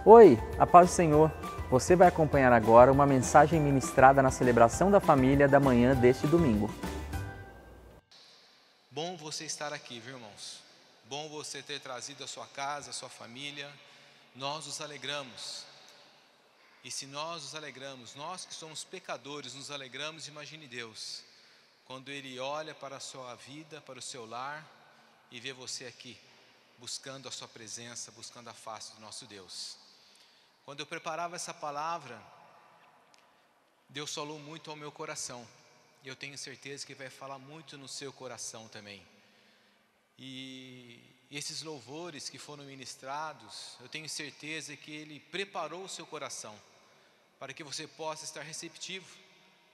Oi, a paz do Senhor. Você vai acompanhar agora uma mensagem ministrada na celebração da família da manhã deste domingo. Bom você estar aqui, viu, irmãos? Bom você ter trazido a sua casa, a sua família. Nós nos alegramos. E se nós nos alegramos, nós que somos pecadores, nos alegramos, imagine Deus, quando Ele olha para a sua vida, para o seu lar e vê você aqui, buscando a sua presença, buscando a face do nosso Deus. Quando eu preparava essa palavra, Deus falou muito ao meu coração. E eu tenho certeza que vai falar muito no seu coração também. E esses louvores que foram ministrados, eu tenho certeza que Ele preparou o seu coração para que você possa estar receptivo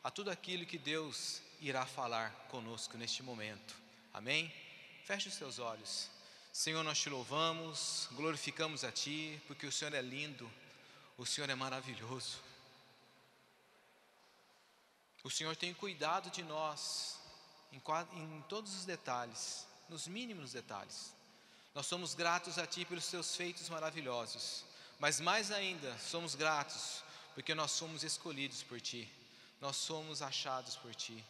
a tudo aquilo que Deus irá falar conosco neste momento. Amém? Feche os seus olhos. Senhor, nós te louvamos, glorificamos a Ti, porque o Senhor é lindo, o Senhor é maravilhoso. O Senhor tem cuidado de nós em todos os detalhes, nos mínimos detalhes. Nós somos gratos a Ti pelos Teus feitos maravilhosos, mas mais ainda somos gratos porque nós somos escolhidos por Ti, nós somos achados por Ti,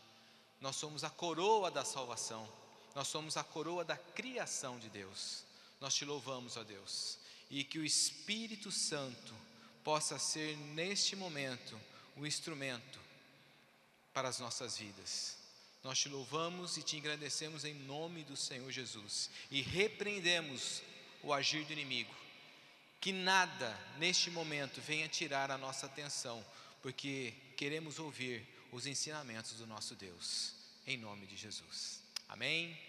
nós somos a coroa da salvação, nós somos a coroa da criação de Deus. Nós Te louvamos, ó Deus, e que o Espírito Santo possa ser neste momento o instrumento para as nossas vidas. Nós Te louvamos e Te engrandecemos em nome do Senhor Jesus e repreendemos o agir do inimigo. Que nada neste momento venha tirar a nossa atenção, porque queremos ouvir os ensinamentos do nosso Deus, em nome de Jesus. Amém?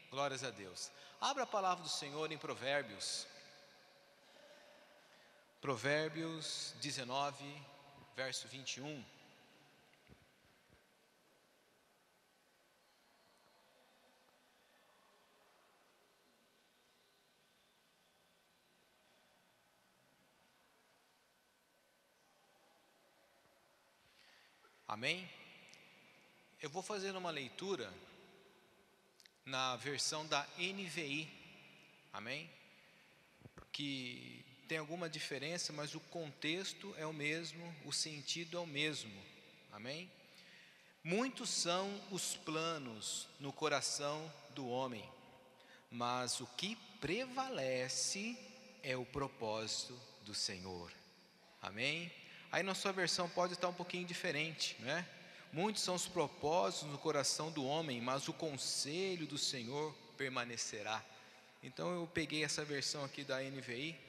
Glórias a Deus. Abra a palavra do Senhor em Provérbios. Provérbios 19, verso 21. Amém? Eu vou fazer uma leitura na versão da NVI, amém? Que tem alguma diferença, mas o contexto é o mesmo, o sentido é o mesmo, amém? Muitos são os planos no coração do homem, mas o que prevalece é o propósito do Senhor, amém? Aí na sua versão pode estar um pouquinho diferente, né? Muitos são os propósitos no coração do homem, mas o conselho do Senhor permanecerá. Então eu peguei essa versão aqui da NVI,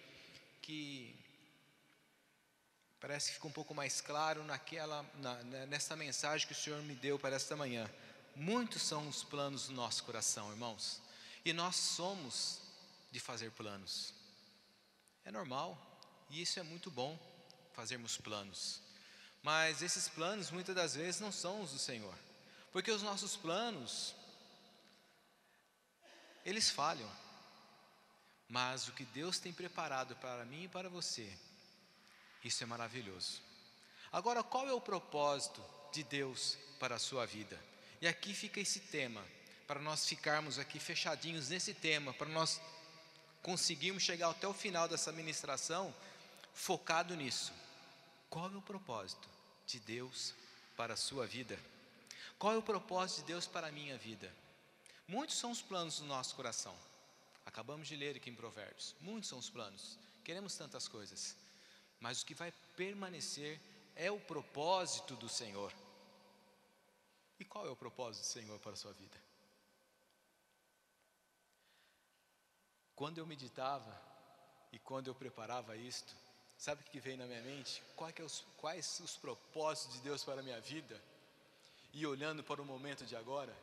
que parece que fica um pouco mais claro nessa mensagem que o Senhor me deu para esta manhã. Muitos são os planos do nosso coração, irmãos, e nós somos de fazer planos. É normal, e isso é muito bom, fazermos planos. Mas esses planos muitas das vezes não são os do Senhor, porque os nossos planos, eles falham. Mas o que Deus tem preparado para mim e para você, isso é maravilhoso. Agora, qual é o propósito de Deus para a sua vida? E aqui fica esse tema, para nós ficarmos aqui fechadinhos nesse tema, para nós conseguirmos chegar até o final dessa ministração focado nisso. Qual é o propósito de Deus para a sua vida? Qual é o propósito de Deus para a minha vida? Muitos são os planos do nosso coração. Acabamos de ler aqui em Provérbios. Muitos são os planos. Queremos tantas coisas. Mas o que vai permanecer é o propósito do Senhor. E qual é o propósito do Senhor para a sua vida? Quando eu meditava e quando eu preparava isto, sabe o que veio na minha mente? Quais os propósitos de Deus para a minha vida? E olhando para o momento de agora,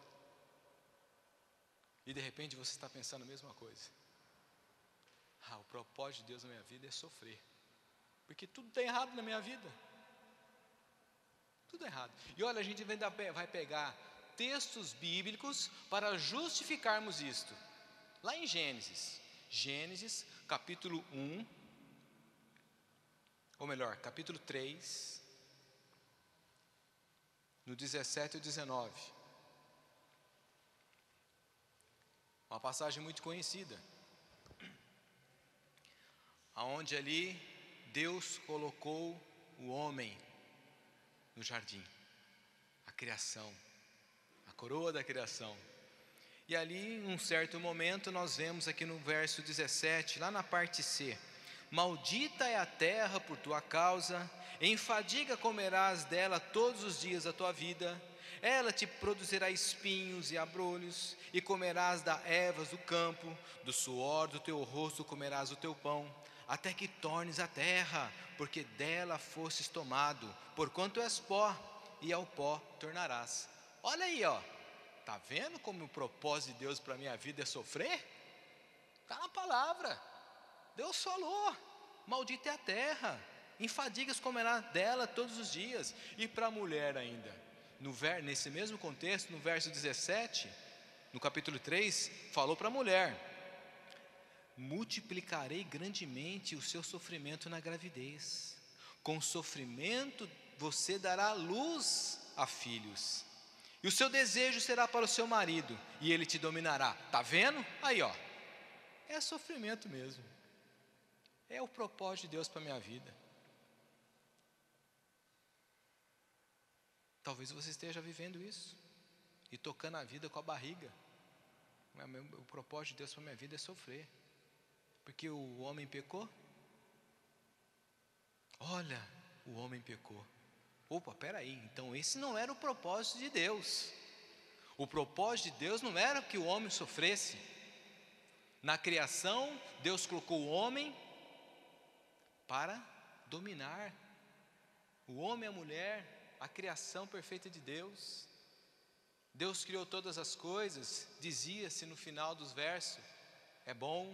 e de repente você está pensando a mesma coisa. O propósito de Deus na minha vida é sofrer, porque tudo está errado na minha vida. Tudo errado. E olha, a gente vai pegar textos bíblicos para justificarmos isto. Lá em Gênesis capítulo 1, ou melhor, capítulo 3, no 17 e 19. Uma passagem muito conhecida, aonde ali Deus colocou o homem no jardim, a criação, a coroa da criação. E ali, em um certo momento, nós vemos aqui no verso 17, lá na parte C: maldita é a terra por tua causa, em fadiga comerás dela todos os dias da tua vida, ela te produzirá espinhos e abrolhos, e comerás da ervas do campo, do suor do teu rosto comerás o teu pão, até que tornes a terra, porque dela fostes tomado, porquanto és pó, e ao pó tornarás. Olha aí, ó, está vendo como o propósito de Deus para a minha vida é sofrer? Está na palavra. Deus falou: maldita é a terra, em fadigas comerá dela todos os dias. E para a mulher ainda, nesse mesmo contexto, no verso 17, no capítulo 3, falou para a mulher: multiplicarei grandemente o seu sofrimento na gravidez, com sofrimento você dará luz a filhos, e o seu desejo será para o seu marido, e ele te dominará. Está vendo? Aí, ó, é sofrimento mesmo. É o propósito de Deus para a minha vida. Talvez você esteja vivendo isso e tocando a vida com a barriga. O propósito de Deus para a minha vida é sofrer, porque o homem pecou. Olha, o homem pecou. Opa, peraí, então esse não era o propósito de Deus. O propósito de Deus não era que o homem sofresse. Na criação, Deus colocou o homem para dominar. O homem e a mulher, a criação perfeita de Deus. Deus criou todas as coisas, dizia-se no final dos versos: é bom,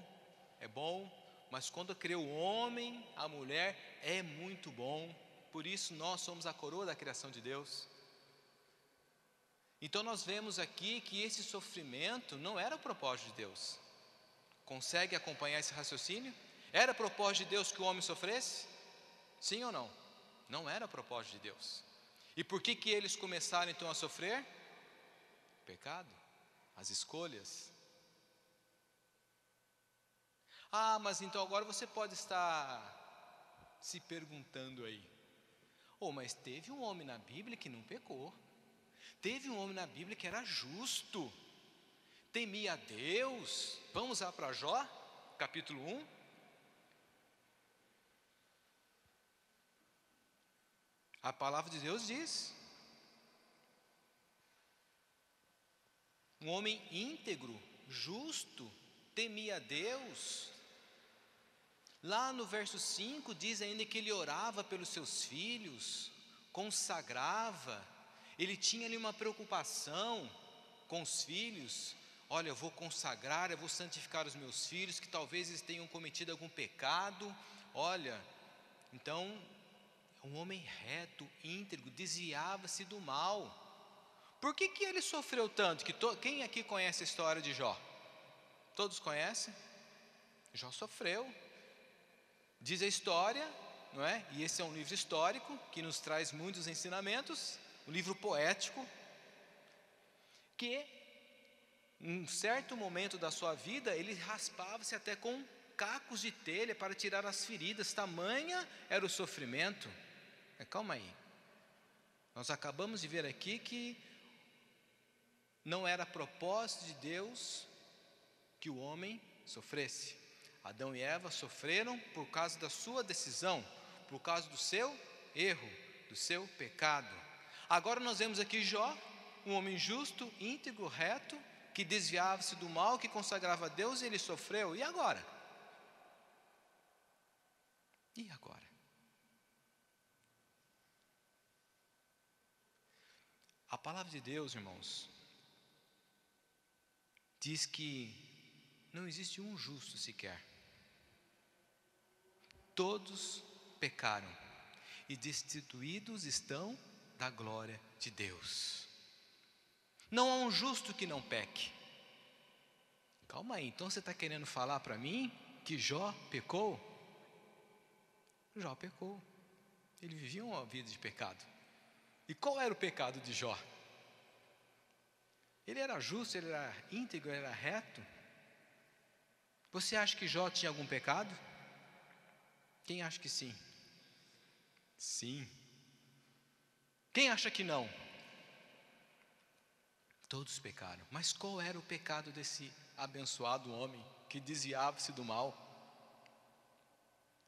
mas quando criou o homem, a mulher, é muito bom. Por isso nós somos a coroa da criação de Deus. Então nós vemos aqui que esse sofrimento não era o propósito de Deus. Consegue acompanhar esse raciocínio? Era propósito de Deus que o homem sofresse? Sim ou não? Não era propósito de Deus. E por que eles começaram então a sofrer? Pecado, as escolhas. Ah, mas então agora você pode estar se perguntando aí: mas teve um homem na Bíblia que não pecou. Teve um homem na Bíblia que era justo, temia a Deus. Vamos lá para Jó, capítulo 1. A palavra de Deus diz: um homem íntegro, justo, temia a Deus. Lá no verso 5 diz ainda que ele orava pelos seus filhos, consagrava, ele tinha ali uma preocupação com os filhos. Olha, eu vou consagrar, eu vou santificar os meus filhos, que talvez eles tenham cometido algum pecado. Olha, então, um homem reto, íntegro, desviava-se do mal. Por que ele sofreu tanto? Quem aqui conhece a história de Jó? Todos conhecem? Jó sofreu. Diz a história, não é? E esse é um livro histórico que nos traz muitos ensinamentos, um livro poético, que em um certo momento da sua vida ele raspava-se até com cacos de telha para tirar as feridas, tamanha era o sofrimento. Calma aí, nós acabamos de ver aqui que não era propósito de Deus que o homem sofresse. Adão e Eva sofreram por causa da sua decisão, por causa do seu erro, do seu pecado. Agora nós vemos aqui Jó, um homem justo, íntegro, reto, que desviava-se do mal, que consagrava a Deus, e ele sofreu. E agora? E agora? A palavra de Deus, irmãos, diz que não existe um justo sequer. Todos pecaram e destituídos estão da glória de Deus. Não há um justo que não peque. Calma aí, então você está querendo falar para mim que Jó pecou? Jó pecou. Ele vivia uma vida de pecado. E qual era o pecado de Jó? Ele era justo, ele era íntegro, ele era reto. Você acha que Jó tinha algum pecado? Quem acha que sim? Sim. Quem acha que não? Todos pecaram. Mas qual era o pecado desse abençoado homem que desviava-se do mal?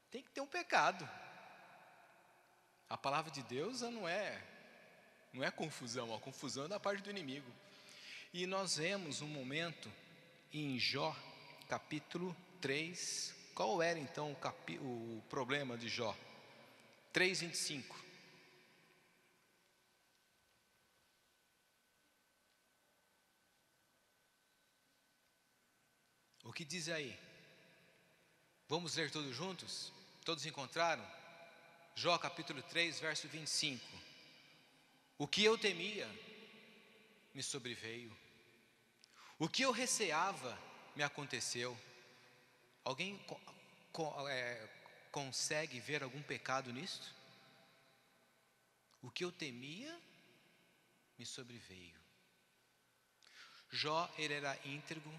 Tem que ter um pecado. A palavra de Deus não é confusão, a confusão é da parte do inimigo. E nós vemos um momento em Jó, capítulo 3. Qual era então o problema de Jó? 3:25. O que diz aí? Vamos ler todos juntos? Todos encontraram? Jó capítulo 3, verso 25. O que eu temia me sobreveio. O que eu receava me aconteceu. Alguém consegue ver algum pecado nisto? O que eu temia me sobreveio. Jó, ele era íntegro,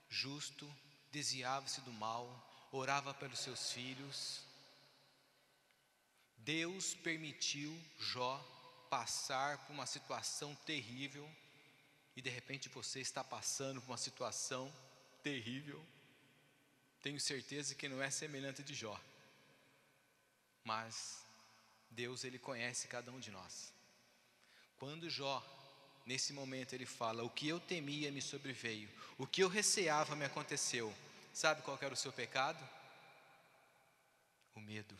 justo, desviava-se do mal, orava pelos seus filhos. Deus permitiu Jó passar por uma situação terrível, e de repente você está passando por uma situação terrível. Tenho certeza que não é semelhante de Jó, mas Deus, ele conhece cada um de nós. Quando Jó, nesse momento, ele fala: o que eu temia me sobreveio, o que eu receava me aconteceu. Sabe qual era o seu pecado? O medo.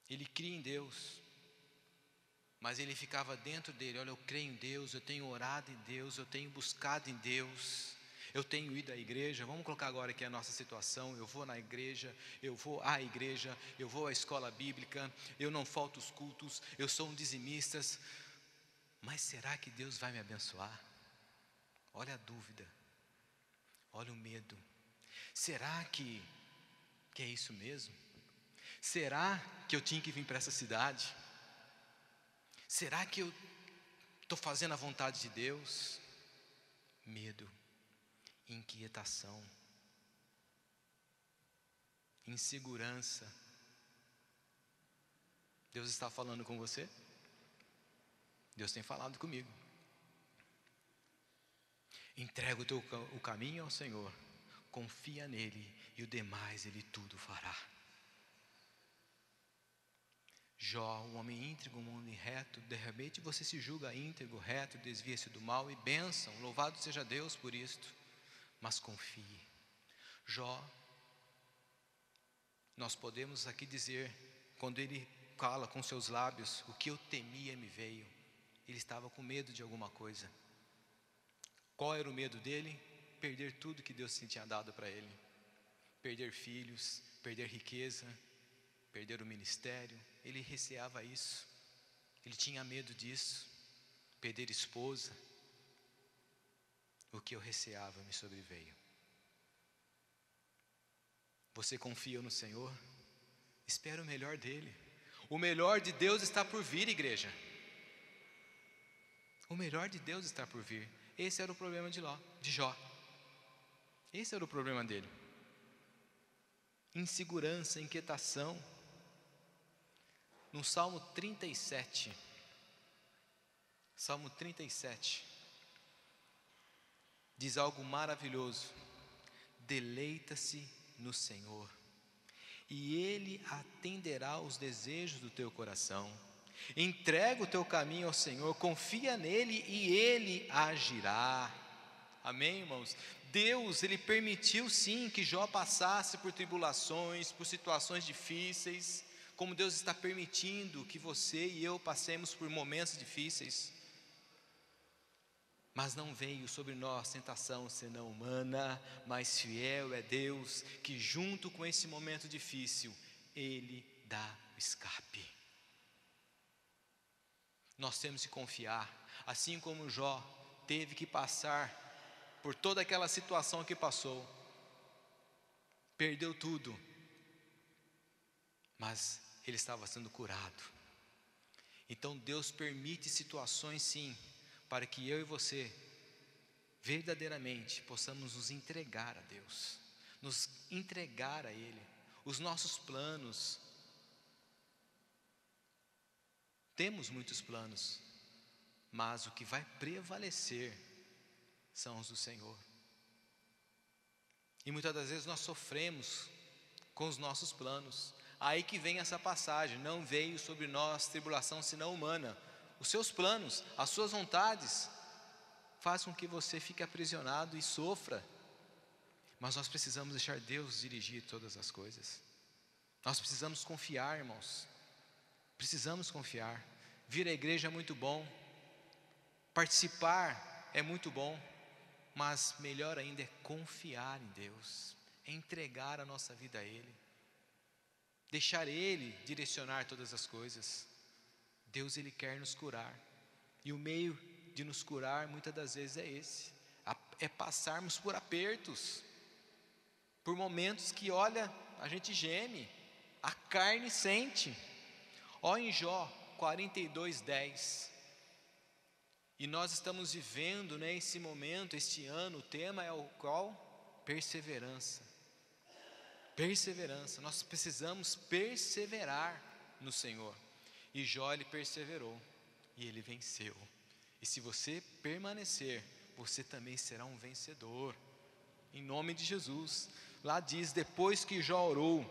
Ele cria em Deus, mas ele ficava dentro dele: olha, eu creio em Deus, eu tenho orado em Deus, eu tenho buscado em Deus, eu tenho ido à igreja. Vamos colocar agora aqui a nossa situação: eu vou na igreja, eu vou à igreja, eu vou à escola bíblica, eu não falto os cultos, eu sou um dizimista. Mas será que Deus vai me abençoar? Olha a dúvida, olha o medo. Será que é isso mesmo? Será que eu tinha que vir para essa cidade? Será que eu estou fazendo a vontade de Deus? Medo, inquietação, insegurança. Deus está falando com você? Deus tem falado comigo. Entrega o caminho ao Senhor, confia nele, e o demais ele tudo fará. Jó, um homem íntegro, um homem reto. De repente você se julga íntegro, reto, desvia-se do mal, e bênção, louvado seja Deus por isto. Mas confie. Jó, nós podemos aqui dizer, quando ele fala com seus lábios: o que eu temia me veio. Ele estava com medo de alguma coisa. Qual era o medo dele? Perder tudo que Deus tinha dado para ele. Perder filhos, perder riqueza, perder o ministério. Ele receava isso, ele tinha medo disso. Perder esposa. O que eu receava me sobreveio. Você confia no Senhor? Espera o melhor dele. O melhor de Deus está por vir, igreja. O melhor de Deus está por vir. Esse era o problema de Jó. Esse era o problema dele. Insegurança, inquietação. No Salmo 37, diz algo maravilhoso: deleita-se no Senhor, e Ele atenderá os desejos do teu coração. Entrega o teu caminho ao Senhor, confia nele e Ele agirá. Amém, irmãos? Deus, Ele permitiu sim que Jó passasse por tribulações, por situações difíceis, como Deus está permitindo que você e eu passemos por momentos difíceis. Mas não veio sobre nós tentação senão humana, mas fiel é Deus, que junto com esse momento difícil, Ele dá o escape. Nós temos que confiar, assim como Jó teve que passar por toda aquela situação que passou, perdeu tudo, mas ele estava sendo curado. Então Deus permite situações sim, para que eu e você verdadeiramente possamos nos entregar a Deus, nos entregar a Ele, os nossos planos, Temos muitos planos, mas o que vai prevalecer são os do Senhor. E muitas das vezes nós sofremos com os nossos planos. Aí que vem essa passagem: não veio sobre nós tribulação senão humana. Os seus planos, as suas vontades, fazem com que você fique aprisionado e sofra. Mas nós precisamos deixar Deus dirigir todas as coisas. Nós precisamos confiar, irmãos. Precisamos confiar. Vir à igreja é muito bom, participar é muito bom, mas melhor ainda é confiar em Deus, é entregar a nossa vida a Ele, deixar Ele direcionar todas as coisas. Deus, Ele quer nos curar, e o meio de nos curar muitas das vezes é esse, é passarmos por apertos, por momentos que, olha, a gente geme, a carne sente. Em Jó 42:10, e nós estamos vivendo, esse momento, este ano, o tema é o qual? Perseverança. Perseverança, nós precisamos perseverar no Senhor. E Jó, ele perseverou, e ele venceu. E se você permanecer, você também será um vencedor, em nome de Jesus. Lá diz: depois que Jó orou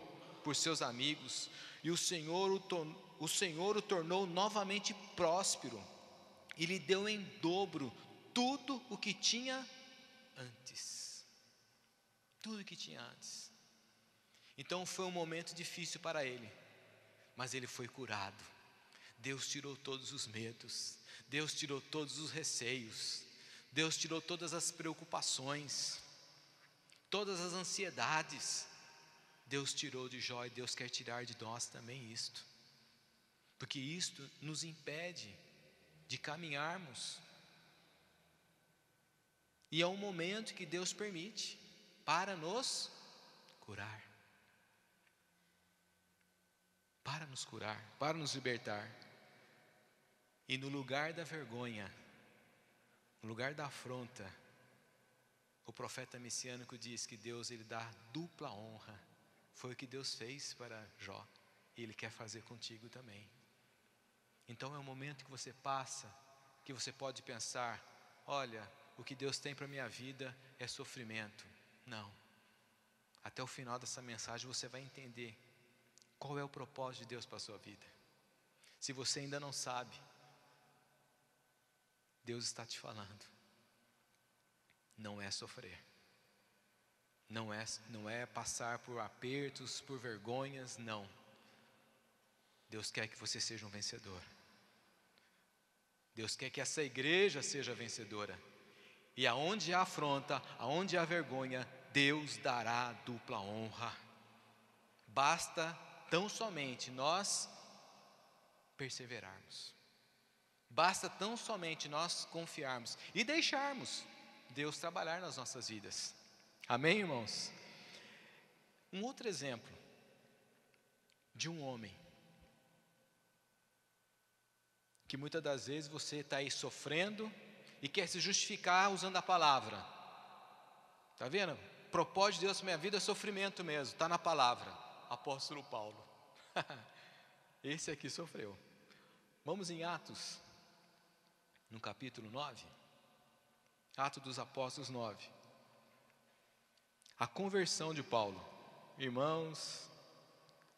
por seus amigos, e o Senhor o tornou novamente próspero, e lhe deu em dobro tudo o que tinha antes. Tudo o que tinha antes. Então foi um momento difícil para ele, mas ele foi curado. Deus tirou todos os medos, Deus tirou todos os receios, Deus tirou todas as preocupações, todas as ansiedades. Deus tirou de Jó, e Deus quer tirar de nós também isto, porque isto nos impede de caminharmos. E é um momento que Deus permite para nos curar, para nos libertar. E no lugar da vergonha, no lugar da afronta, o profeta messiânico diz que Deus, ele dá dupla honra. Foi o que Deus fez para Jó, e Ele quer fazer contigo também. Então é um momento que você passa, que você pode pensar: olha, o que Deus tem para a minha vida é sofrimento. Não. Até o final dessa mensagem você vai entender qual é o propósito de Deus para a sua vida. Se você ainda não sabe, Deus está te falando: não é sofrer, não é passar por apertos, por vergonhas, não. Deus quer que você seja um vencedor. Deus quer que essa igreja seja vencedora. E aonde há afronta, aonde há vergonha, Deus dará dupla honra. Basta tão somente nós perseverarmos. Basta tão somente nós confiarmos e deixarmos Deus trabalhar nas nossas vidas. Amém, irmãos? Um outro exemplo de um homem que muitas das vezes você está aí sofrendo e quer se justificar usando a palavra. Está vendo? O propósito de Deus para minha vida é sofrimento mesmo, está na palavra. Apóstolo Paulo. Esse aqui sofreu. Vamos em Atos, no capítulo 9. Atos dos Apóstolos 9. A conversão de Paulo. Irmãos,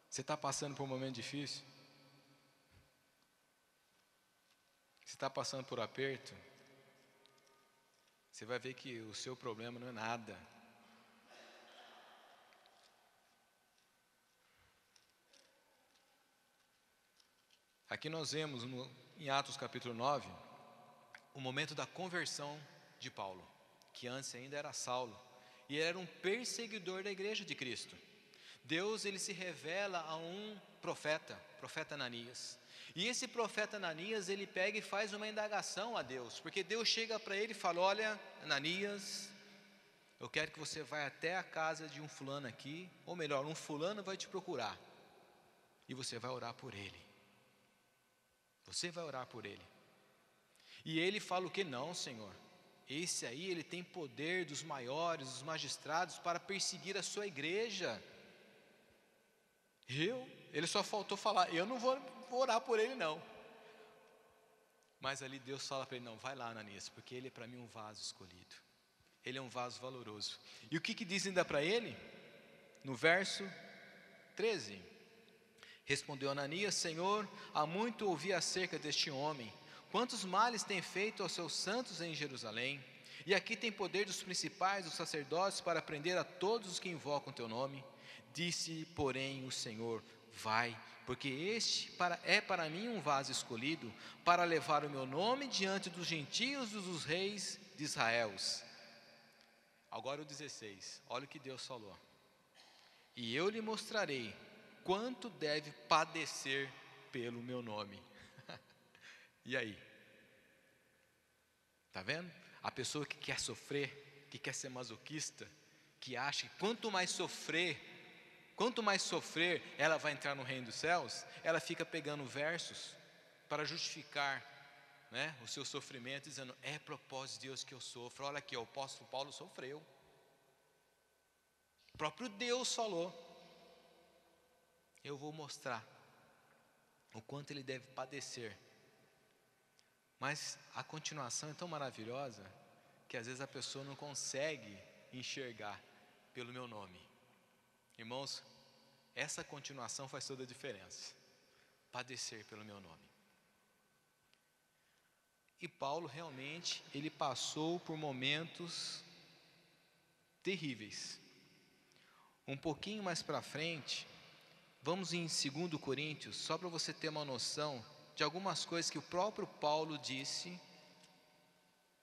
você está passando por um momento difícil? Você está passando por aperto? Você vai ver que o seu problema não é nada. Aqui nós vemos em Atos capítulo 9, o momento da conversão de Paulo, que antes ainda era Saulo, e ele era um perseguidor da igreja de Cristo. Deus, ele se revela a um profeta Ananias, e esse profeta Ananias, ele pega e faz uma indagação a Deus, porque Deus chega para ele e fala: olha, Ananias, eu quero que você vá até a casa de um fulano aqui, ou melhor, um fulano vai te procurar, e você vai orar por ele. Você vai orar por ele. E ele fala o que? Não, Senhor, esse aí, ele tem poder dos maiores, dos magistrados, para perseguir a sua igreja. Ele só faltou falar: eu não vou orar por ele não. Mas ali Deus fala para ele, não, vai lá, Ananias, porque ele é para mim um vaso escolhido. Ele é um vaso valoroso. E o que diz ainda para ele? No verso 13. Respondeu Ananias, Senhor, há muito ouvi acerca deste homem. Quantos males tem feito aos seus santos em Jerusalém? E aqui tem poder dos principais, dos sacerdotes, para prender a todos os que invocam teu nome. Disse, porém, o Senhor, vai, porque este é para mim um vaso escolhido, para levar o meu nome diante dos gentios e dos reis de Israel. Agora o 16, olha o que Deus falou. E eu lhe mostrarei quanto deve padecer pelo meu nome. E aí? Está vendo? A pessoa que quer sofrer, que quer ser masoquista, que acha que quanto mais sofrer, ela vai entrar no reino dos céus, ela fica pegando versos para justificar, né, o seu sofrimento, dizendo, é propósito de Deus que eu sofro. Olha aqui, o apóstolo Paulo sofreu. O próprio Deus falou. Eu vou mostrar o quanto ele deve padecer. Mas a continuação é tão maravilhosa que às vezes a pessoa não consegue enxergar pelo meu nome. Irmãos, essa continuação faz toda a diferença. Padecer pelo meu nome. E Paulo realmente, ele passou por momentos terríveis. Um pouquinho mais para frente, vamos em 2 Coríntios, só para você ter uma noção de algumas coisas que o próprio Paulo disse.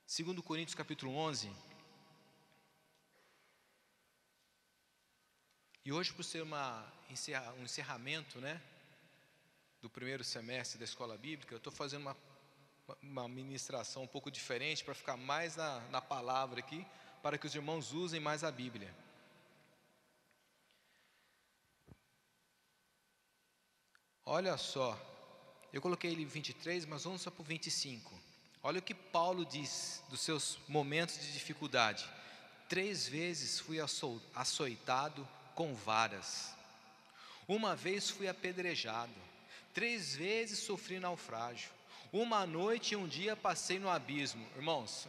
2 Coríntios capítulo 11. E hoje, por ser um encerramento, né, do primeiro semestre da escola bíblica, eu estou fazendo uma ministração um pouco diferente, para ficar mais na palavra aqui, para que os irmãos usem mais a Bíblia. Olha só, eu coloquei ele 23, mas vamos só para o 25. Olha o que Paulo diz dos seus momentos de dificuldade. 3 vezes fui açoitado com varas. Uma vez fui apedrejado. 3 vezes sofri naufrágio. Uma noite e um dia passei no abismo. Irmãos,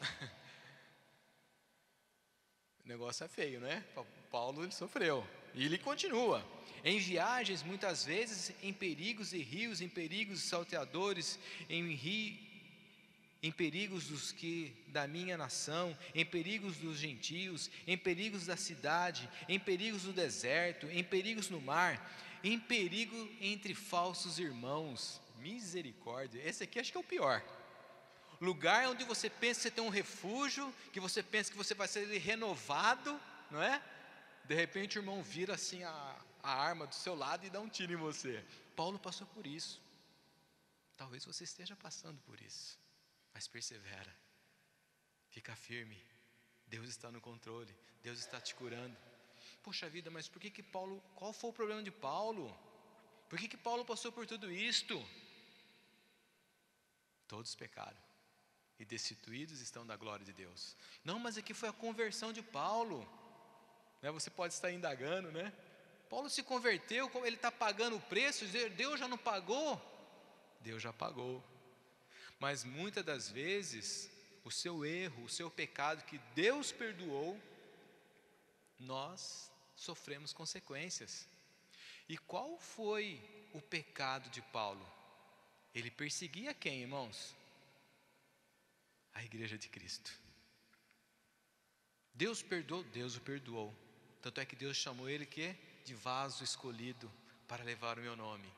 o negócio é feio, né? Paulo, ele sofreu. E ele continua. Em viagens, muitas vezes, em perigos de rios, em perigos de salteadores, em perigos da minha nação, em perigos dos gentios, em perigos da cidade, em perigos do deserto, em perigos no mar, em perigo entre falsos irmãos. Misericórdia, esse aqui acho que é o pior. Lugar onde você pensa que você tem um refúgio, que você pensa que você vai ser renovado, não é? De repente o irmão vira assim a arma do seu lado e dá um tiro em você. Paulo passou por isso. Talvez você esteja passando por isso, mas persevera, fica firme. Deus está no controle, Deus está te curando. Poxa vida, mas por que Paulo, qual foi o problema de Paulo? Por que Paulo passou por tudo isto? Todos pecaram e destituídos estão da glória de Deus. Não, mas aqui foi a conversão de Paulo, né? Você pode estar indagando, né? Paulo se converteu, como ele está pagando o preço, Deus já não pagou? Deus já pagou. Mas muitas das vezes, o seu erro, o seu pecado que Deus perdoou, nós sofremos consequências. E qual foi o pecado de Paulo? Ele perseguia quem, irmãos? A igreja de Cristo. Deus perdoou? Deus o perdoou. Tanto é que Deus chamou ele de vaso escolhido para levar o meu nome.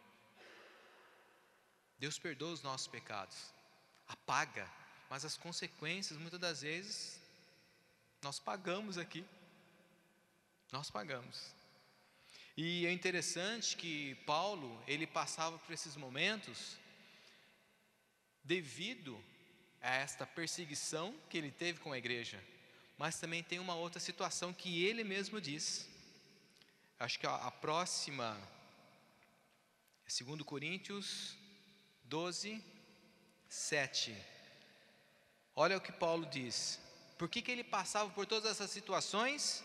Deus perdoa os nossos pecados, apaga, mas as consequências, muitas das vezes, nós pagamos aqui. Nós pagamos. E é interessante que Paulo, ele passava por esses momentos devido a esta perseguição que ele teve com a igreja. Mas também tem uma outra situação que ele mesmo diz. Acho que a próxima é 2 Coríntios 12, 7. Olha o que Paulo diz. Por que ele passava por todas essas situações?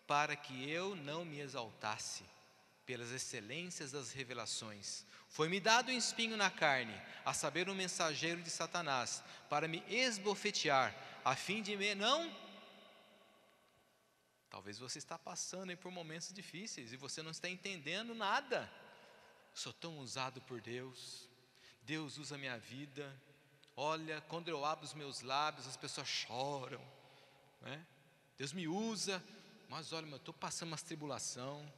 Para que eu não me exaltasse, pelas excelências das revelações. Foi-me dado um espinho na carne, a saber, um mensageiro de Satanás, para me esbofetear, a fim de me não... Talvez você está passando aí por momentos difíceis e você não está entendendo nada. Sou tão usado por Deus, Deus usa a minha vida. Olha, quando eu abro os meus lábios, as pessoas choram, né? Deus me usa, mas olha, eu estou passando uma tribulação.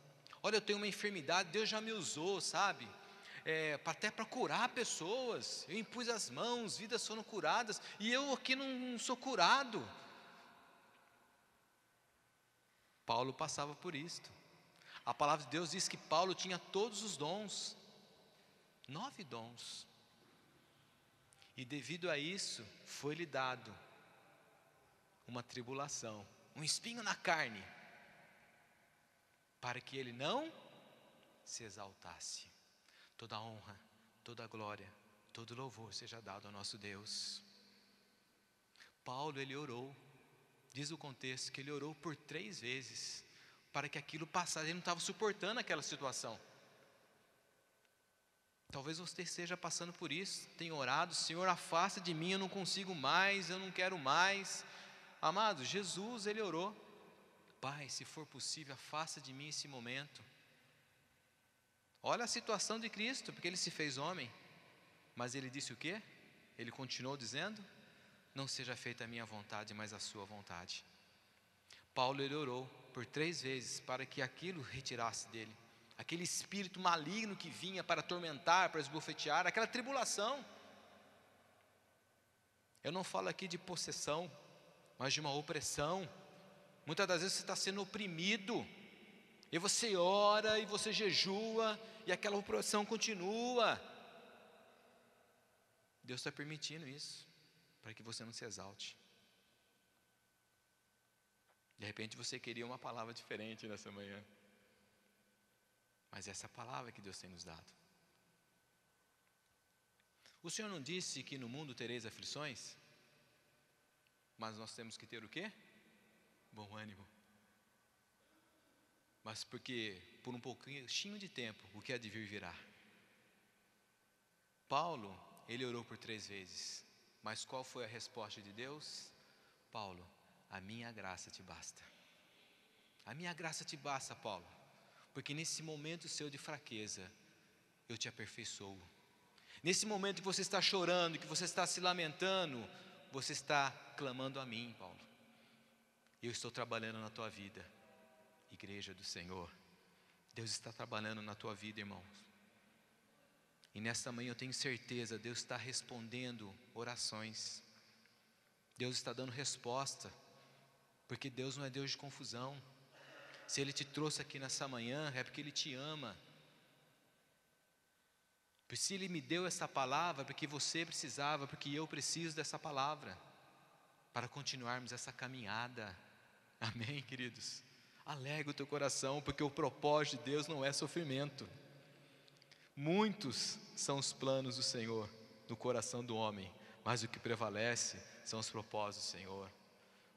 Olha, eu tenho uma enfermidade, Deus já me usou, sabe? Até para curar pessoas. Eu impus as mãos, vidas foram curadas, e eu aqui não sou curado. Paulo passava por isto. A palavra de Deus diz que Paulo tinha todos os dons, 9 dons. E devido a isso, foi-lhe dado uma tribulação, um espinho na carne, para que ele não se exaltasse. Toda a honra, toda a glória, todo louvor seja dado ao nosso Deus. Paulo, ele orou, diz o contexto que ele orou por 3 vezes, para que aquilo passasse. Ele não estava suportando aquela situação. Talvez você esteja passando por isso, tem orado: Senhor, afasta de mim, eu não consigo mais, eu não quero mais. Amados, Jesus, ele orou: Pai, se for possível, afasta de mim esse momento. Olha a situação de Cristo, porque ele se fez homem, mas ele disse o quê? Ele continuou dizendo: não seja feita a minha vontade, mas a sua vontade. Paulo, ele orou por 3 vezes para que aquilo retirasse dele, aquele espírito maligno que vinha para atormentar, para esbofetear, aquela tribulação. Eu não falo aqui de possessão, mas de uma opressão. Muitas das vezes você está sendo oprimido, e você ora, e você jejua, e aquela opressão continua. Deus está permitindo isso, para que você não se exalte. De repente você queria uma palavra diferente nessa manhã, mas essa é a palavra que Deus tem nos dado. O Senhor não disse que no mundo tereis aflições? Mas nós temos que ter o quê? Bom ânimo. Mas porque por um pouquinho de tempo, o que há de vir virá. Paulo, ele orou por 3 vezes, mas qual foi a resposta de Deus? Paulo, a minha graça te basta. A minha graça te basta, Paulo, porque nesse momento seu de fraqueza, eu te aperfeiçoo. Nesse momento que você está chorando, que você está se lamentando, você está clamando a mim, Paulo. Eu estou trabalhando na tua vida, igreja do Senhor. Deus está trabalhando na tua vida, irmãos. E nesta manhã eu tenho certeza, Deus está respondendo orações. Deus está dando resposta, porque Deus não é Deus de confusão. Se Ele te trouxe aqui nessa manhã, é porque Ele te ama. Se Ele me deu essa palavra, porque você precisava, porque eu preciso dessa palavra, para continuarmos essa caminhada. Amém, queridos? Alegre o teu coração, porque o propósito de Deus não é sofrimento. Muitos são os planos do Senhor no coração do homem, mas o que prevalece são os propósitos do Senhor.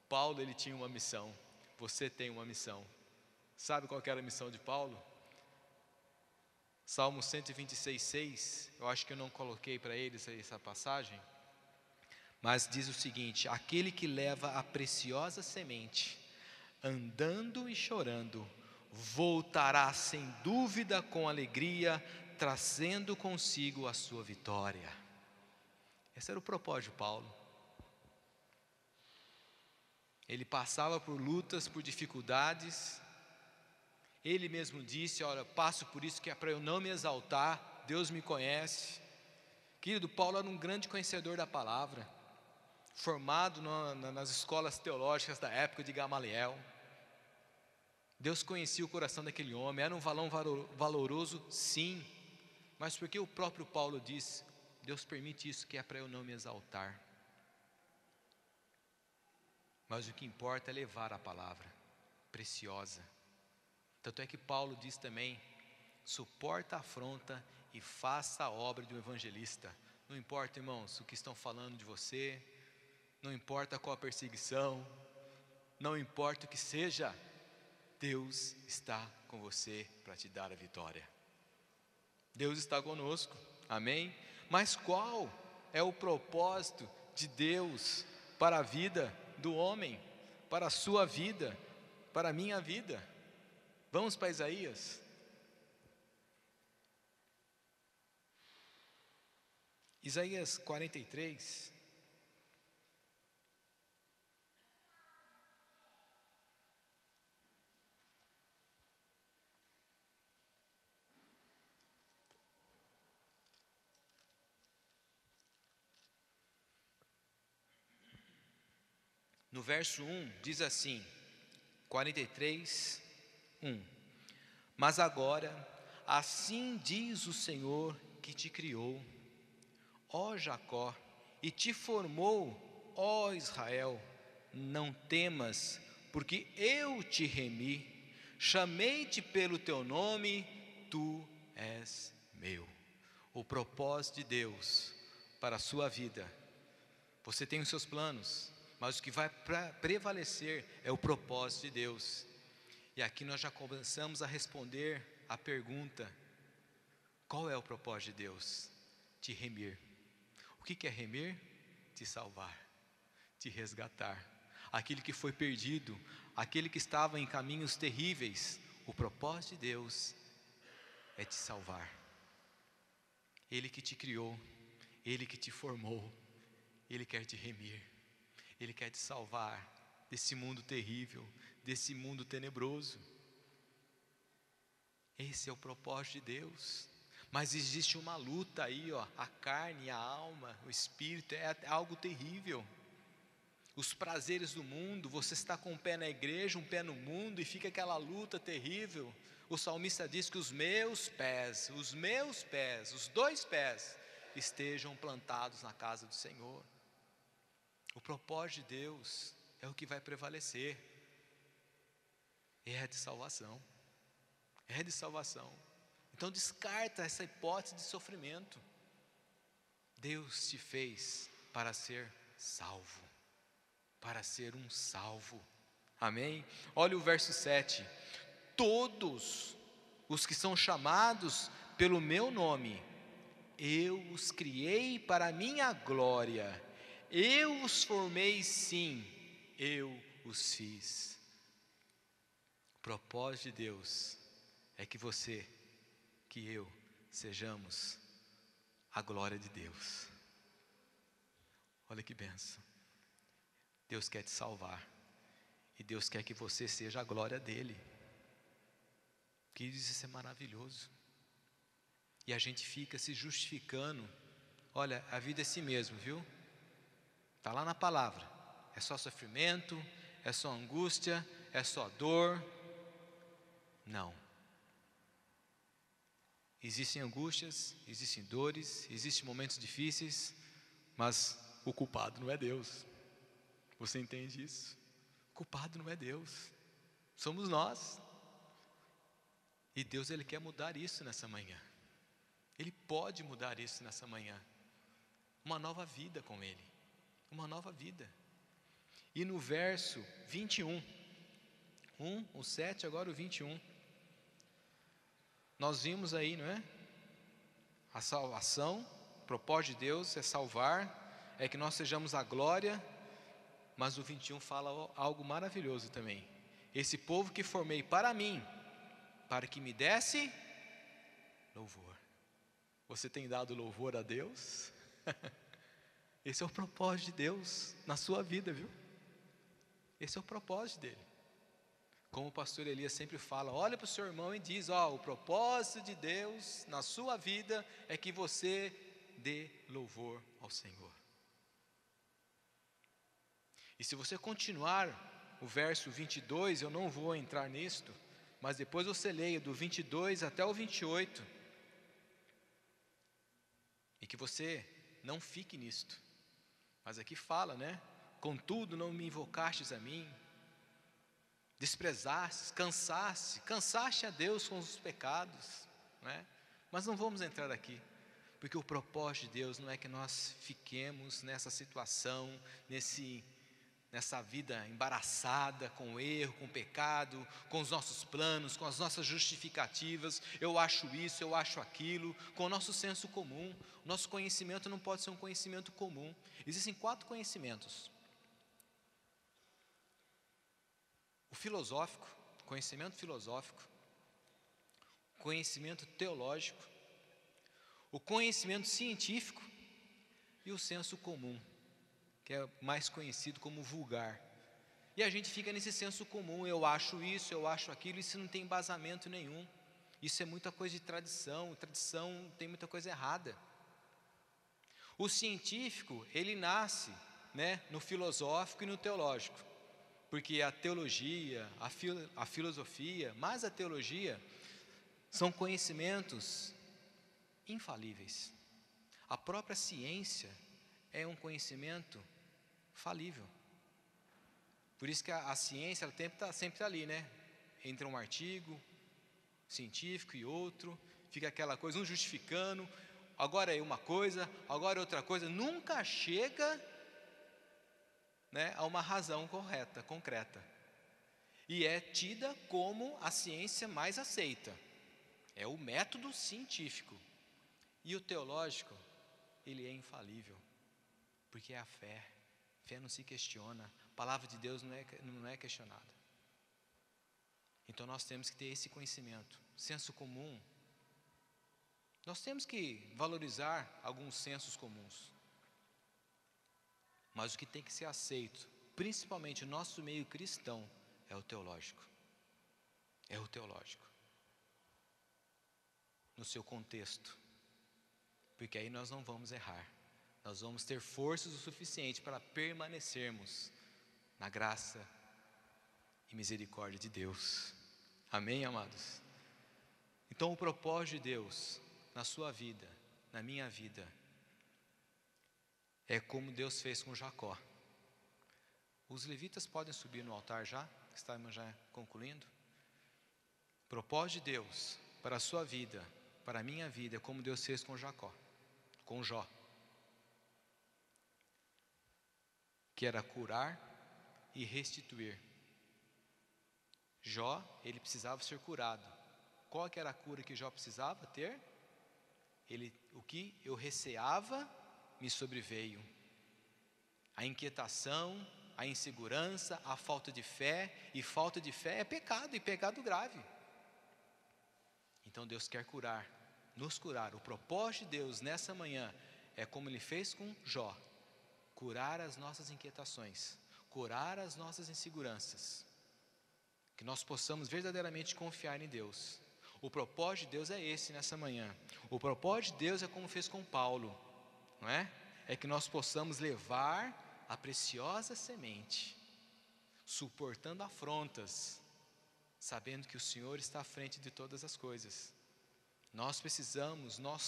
Paulo, ele tinha uma missão, você tem uma missão. Sabe qual era a missão de Paulo? Salmo 126:6, eu acho que eu não coloquei para eles essa passagem, mas diz o seguinte: aquele que leva a preciosa semente, andando e chorando, voltará sem dúvida com alegria, trazendo consigo a sua vitória. Esse era o propósito de Paulo. Ele passava por lutas, por dificuldades. Ele mesmo disse: olha, passo por isso que é para eu não me exaltar, Deus me conhece. Querido, Paulo era um grande conhecedor da palavra, formado nas escolas teológicas da época de Gamaliel. Deus conhecia o coração daquele homem, era um valão valoroso, sim, mas porque o próprio Paulo disse: Deus permite isso que é para eu não me exaltar. Mas o que importa é levar a palavra preciosa. Tanto é que Paulo diz também: suporta a afronta e faça a obra de um evangelista. Não importa, irmãos, o que estão falando de você, não importa qual a perseguição, não importa o que seja, Deus está com você para te dar a vitória. Deus está conosco, amém? Mas qual é o propósito de Deus para a vida do homem, para a sua vida, para a minha vida? Vamos para Isaías. Isaías 43. No verso 1 diz assim, 43, 1: Mas agora, assim diz o Senhor que te criou, ó Jacó, e te formou, ó Israel: não temas, porque eu te remi, chamei-te pelo teu nome, tu és meu. O propósito de Deus para a sua vida, você tem os seus planos, mas o que vai prevalecer é o propósito de Deus. E aqui nós já começamos a responder a pergunta: qual é o propósito de Deus? Te remir. O que é remir? Te salvar, te resgatar. Aquele que foi perdido, aquele que estava em caminhos terríveis, o propósito de Deus é te salvar. Ele que te criou, Ele que te formou, Ele quer te remir, Ele quer te salvar desse mundo terrível, desse mundo tenebroso. Esse é o propósito de Deus. Mas existe uma luta aí, ó, a carne, a alma, o espírito, é algo terrível. Os prazeres do mundo, você está com um pé na igreja, um pé no mundo, e fica aquela luta terrível. O salmista diz que os meus pés, os 2 pés, estejam plantados na casa do Senhor. O propósito de Deus é o que vai prevalecer. É de salvação. É de salvação. Então descarta essa hipótese de sofrimento. Deus te fez para ser salvo, para ser um salvo, amém? Olha o verso 7: todos os que são chamados pelo meu nome, eu os criei para a minha glória, eu os formei, sim, eu os fiz. O propósito de Deus é que você, que eu, sejamos a glória de Deus. Olha que bênção. Deus quer te salvar, e Deus quer que você seja a glória dEle. Queridos, isso é maravilhoso. E a gente fica se justificando. Olha, a vida é assim mesmo, viu? Está lá na palavra. É só sofrimento, é só angústia, é só dor. Não. Existem angústias, existem dores, existem momentos difíceis, mas o culpado não é Deus. Você entende isso? O culpado não é Deus, somos nós. E Deus, Ele quer mudar isso nessa manhã. Ele pode mudar isso nessa manhã. Uma nova vida com Ele, uma nova vida. E no verso 21, o 7, agora o 21, nós vimos aí, não é? A salvação, o propósito de Deus é salvar, é que nós sejamos a glória. Mas o 21 fala algo maravilhoso também: esse povo que formei para mim, para que me desse louvor. Você tem dado louvor a Deus? Esse é o propósito de Deus na sua vida, viu? Esse é o propósito dele. Como o pastor Elias sempre fala, olha para o seu irmão e diz: ó, o propósito de Deus na sua vida é que você dê louvor ao Senhor. E se você continuar o verso 22, eu não vou entrar nisto, mas depois você leia do 22 até o 28, e que você não fique nisto. Mas aqui fala, né? Contudo não me invocastes a mim, desprezastes, cansaste a Deus com os pecados, né? Mas não vamos entrar aqui, porque o propósito de Deus não é que nós fiquemos nessa situação, nessa vida embaraçada com o erro, com o pecado, com os nossos planos, com as nossas justificativas, eu acho isso, eu acho aquilo, com o nosso senso comum. O nosso conhecimento não pode ser um conhecimento comum. Existem 4 conhecimentos: o filosófico, conhecimento filosófico, conhecimento teológico, o conhecimento científico e o senso comum, que é mais conhecido como vulgar. E a gente fica nesse senso comum, eu acho isso, eu acho aquilo, isso não tem embasamento nenhum. Isso é muita coisa de tradição, tradição tem muita coisa errada. O científico, ele nasce, no filosófico e no teológico, porque a teologia, a filosofia, mais a teologia, são conhecimentos infalíveis. A própria ciência é um conhecimento falível. Por isso que a ciência ela está sempre ali, entre um artigo científico e outro, fica aquela coisa, um justificando, agora é uma coisa, agora é outra coisa, nunca chega, a uma razão correta, concreta. E é tida como a ciência mais aceita, é o método científico. E o teológico, ele é infalível, porque é a fé não se questiona, a palavra de Deus não é questionada. Então nós temos que ter esse conhecimento, senso comum. Nós temos que valorizar alguns sensos comuns, mas o que tem que ser aceito, principalmente no nosso meio cristão, é o teológico. É o teológico, no seu contexto, porque aí nós não vamos errar, nós vamos ter forças o suficiente para permanecermos na graça e misericórdia de Deus. Amém, amados? Então o propósito de Deus na sua vida, na minha vida, é como Deus fez com Jacó. Os levitas podem subir no altar já, estamos já concluindo. O propósito de Deus para a sua vida, para a minha vida, é como Deus fez com Jacó, com Jó, que era curar e restituir. Jó, ele precisava ser curado. Qual que era a cura que Jó precisava ter? O que eu receava me sobreveio. A inquietação, a insegurança, a falta de fé, e falta de fé é pecado, e pecado grave. Então Deus quer curar, nos curar. O propósito de Deus nessa manhã é como Ele fez com Jó, curar as nossas inquietações, curar as nossas inseguranças, que nós possamos verdadeiramente confiar em Deus. O propósito de Deus é esse nessa manhã. O propósito de Deus é como fez com Paulo, não é? É que nós possamos levar a preciosa semente, suportando afrontas, sabendo que o Senhor está à frente de todas as coisas. Nós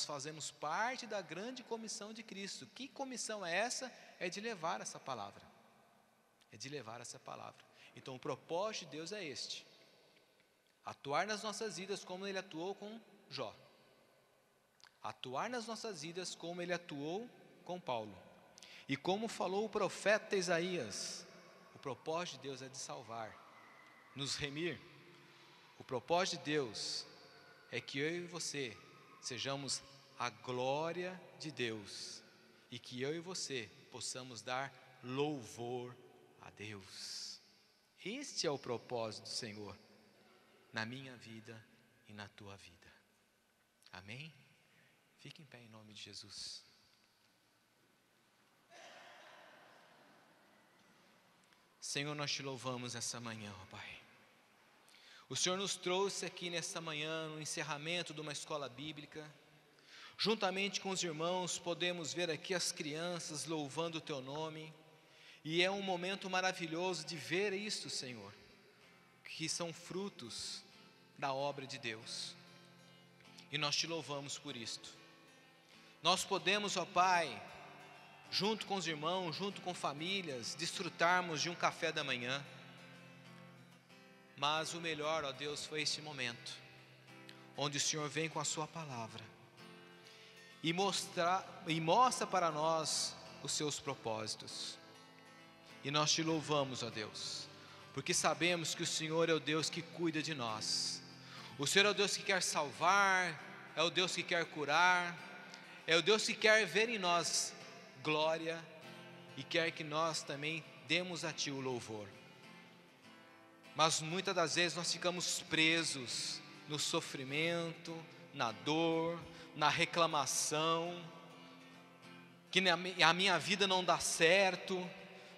fazemos parte da grande comissão de Cristo. Que comissão é essa? É de levar essa palavra. É de levar essa palavra. Então o propósito de Deus é este: atuar nas nossas vidas como Ele atuou com Jó, atuar nas nossas vidas como Ele atuou com Paulo. E como falou o profeta Isaías, o propósito de Deus é de salvar, nos remir. O propósito de Deus é que eu e você sejamos a glória de Deus, e que eu e você possamos dar louvor a Deus. Este é o propósito do Senhor na minha vida e na tua vida. Amém? Fique em pé em nome de Jesus. Senhor, nós te louvamos essa manhã, ó Pai. O Senhor nos trouxe aqui nesta manhã, no encerramento de uma escola bíblica. Juntamente com os irmãos, podemos ver aqui as crianças louvando o Teu nome. E é um momento maravilhoso de ver isto, Senhor, que são frutos da obra de Deus. E nós te louvamos por isto. Nós podemos, ó Pai, junto com os irmãos, junto com famílias, desfrutarmos de um café da manhã. Mas o melhor, ó Deus, foi este momento, onde o Senhor vem com a sua palavra e mostra para nós os seus propósitos. E nós te louvamos, ó Deus, porque sabemos que o Senhor é o Deus que cuida de nós. O Senhor é o Deus que quer salvar, é o Deus que quer curar, é o Deus que quer ver em nós glória e quer que nós também demos a Ti o louvor. Mas muitas das vezes nós ficamos presos no sofrimento, na dor, na reclamação, que a minha vida não dá certo,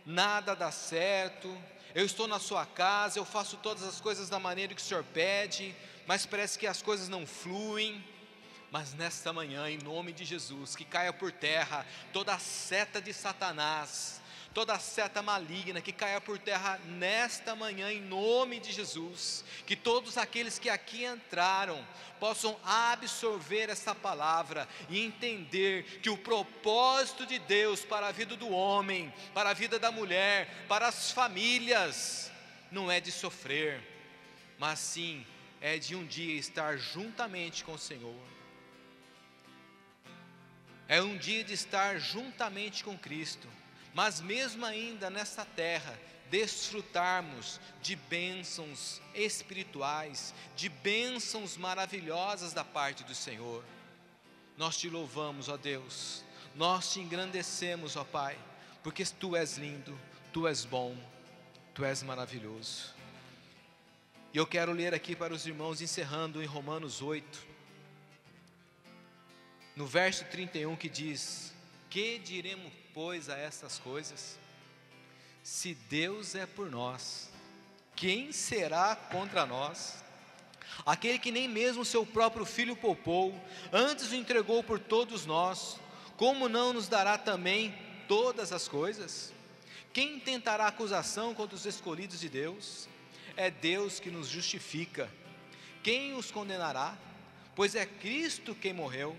nada dá certo, eu estou na sua casa, eu faço todas as coisas da maneira que o Senhor pede, mas parece que as coisas não fluem. Mas nesta manhã, em nome de Jesus, que caia por terra toda a seta de Satanás, toda a seta maligna, que caia por terra nesta manhã, em nome de Jesus. Que todos aqueles que aqui entraram possam absorver essa palavra e entender que o propósito de Deus para a vida do homem, para a vida da mulher, para as famílias, não é de sofrer, mas sim é de um dia estar juntamente com o Senhor. É um dia de estar juntamente com Cristo, mas mesmo ainda nessa terra, desfrutarmos de bênçãos espirituais, de bênçãos maravilhosas da parte do Senhor. Nós te louvamos, ó Deus, nós te engrandecemos, ó Pai, porque Tu és lindo, Tu és bom, Tu és maravilhoso. E eu quero ler aqui para os irmãos, encerrando em Romanos 8, no verso 31, que diz: que diremos, pois, a essas coisas? Se Deus é por nós, quem será contra nós? Aquele que nem mesmo seu próprio Filho poupou, antes o entregou por todos nós, como não nos dará também todas as coisas? Quem tentará acusação contra os escolhidos de Deus? É Deus que nos justifica. Quem os condenará? Pois é Cristo quem morreu.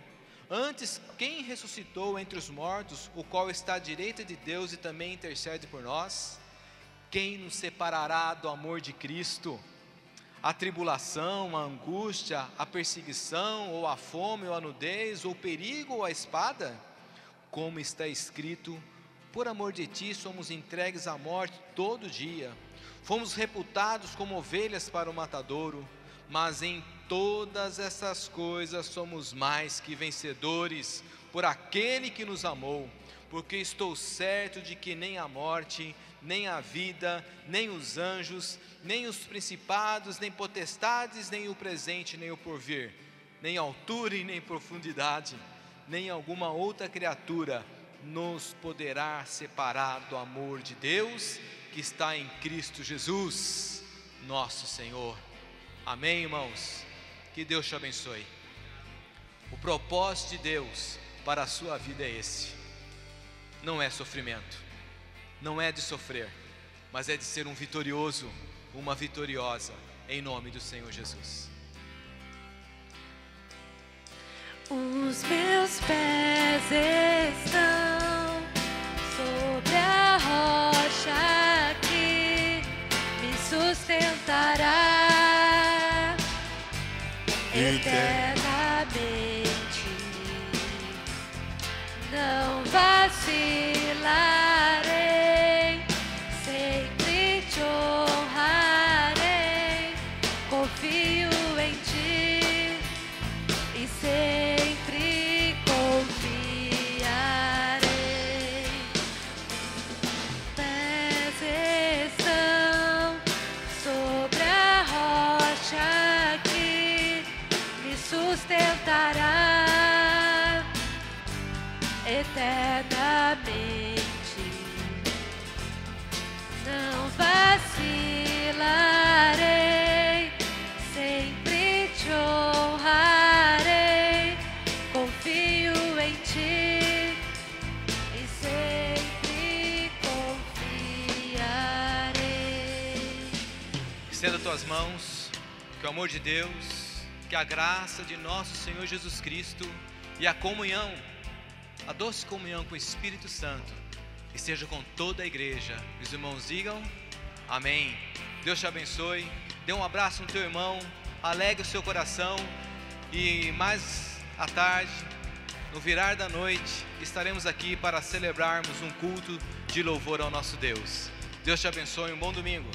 Antes, quem ressuscitou entre os mortos, o qual está à direita de Deus e também intercede por nós? Quem nos separará do amor de Cristo? A tribulação, a angústia, a perseguição, ou a fome, ou a nudez, ou o perigo, ou a espada? Como está escrito: por amor de Ti somos entregues à morte todo dia. Fomos reputados como ovelhas para o matadouro, mas em todas essas coisas somos mais que vencedores por aquele que nos amou, porque estou certo de que nem a morte, nem a vida, nem os anjos, nem os principados, nem potestades, nem o presente, nem o porvir, nem altura e nem profundidade, nem alguma outra criatura nos poderá separar do amor de Deus que está em Cristo Jesus, nosso Senhor. Amém, irmãos? Que Deus te abençoe. O propósito de Deus para a sua vida é esse. Não é sofrimento, não é de sofrer, mas é de ser um vitorioso, uma vitoriosa, em nome do Senhor Jesus. Os meus pés estão sobre a rocha que me sustentará eternamente. Não vacilarei, sempre te honrarei, confio em Ti e sempre confiarei. Pés estão sobre a rocha que me sustentará eternamente. Não vacilarei, sempre te honrarei, confio em Ti e sempre confiarei. Estenda tuas mãos, que o amor de Deus, que a graça de nosso Senhor Jesus Cristo e a comunhão, a doce comunhão com o Espírito Santo, esteja com toda a igreja. Os irmãos digam amém. Deus te abençoe. Dê um abraço no teu irmão, alegre o seu coração, e mais à tarde, no virar da noite, estaremos aqui para celebrarmos um culto de louvor ao nosso Deus. Deus te abençoe, um bom domingo.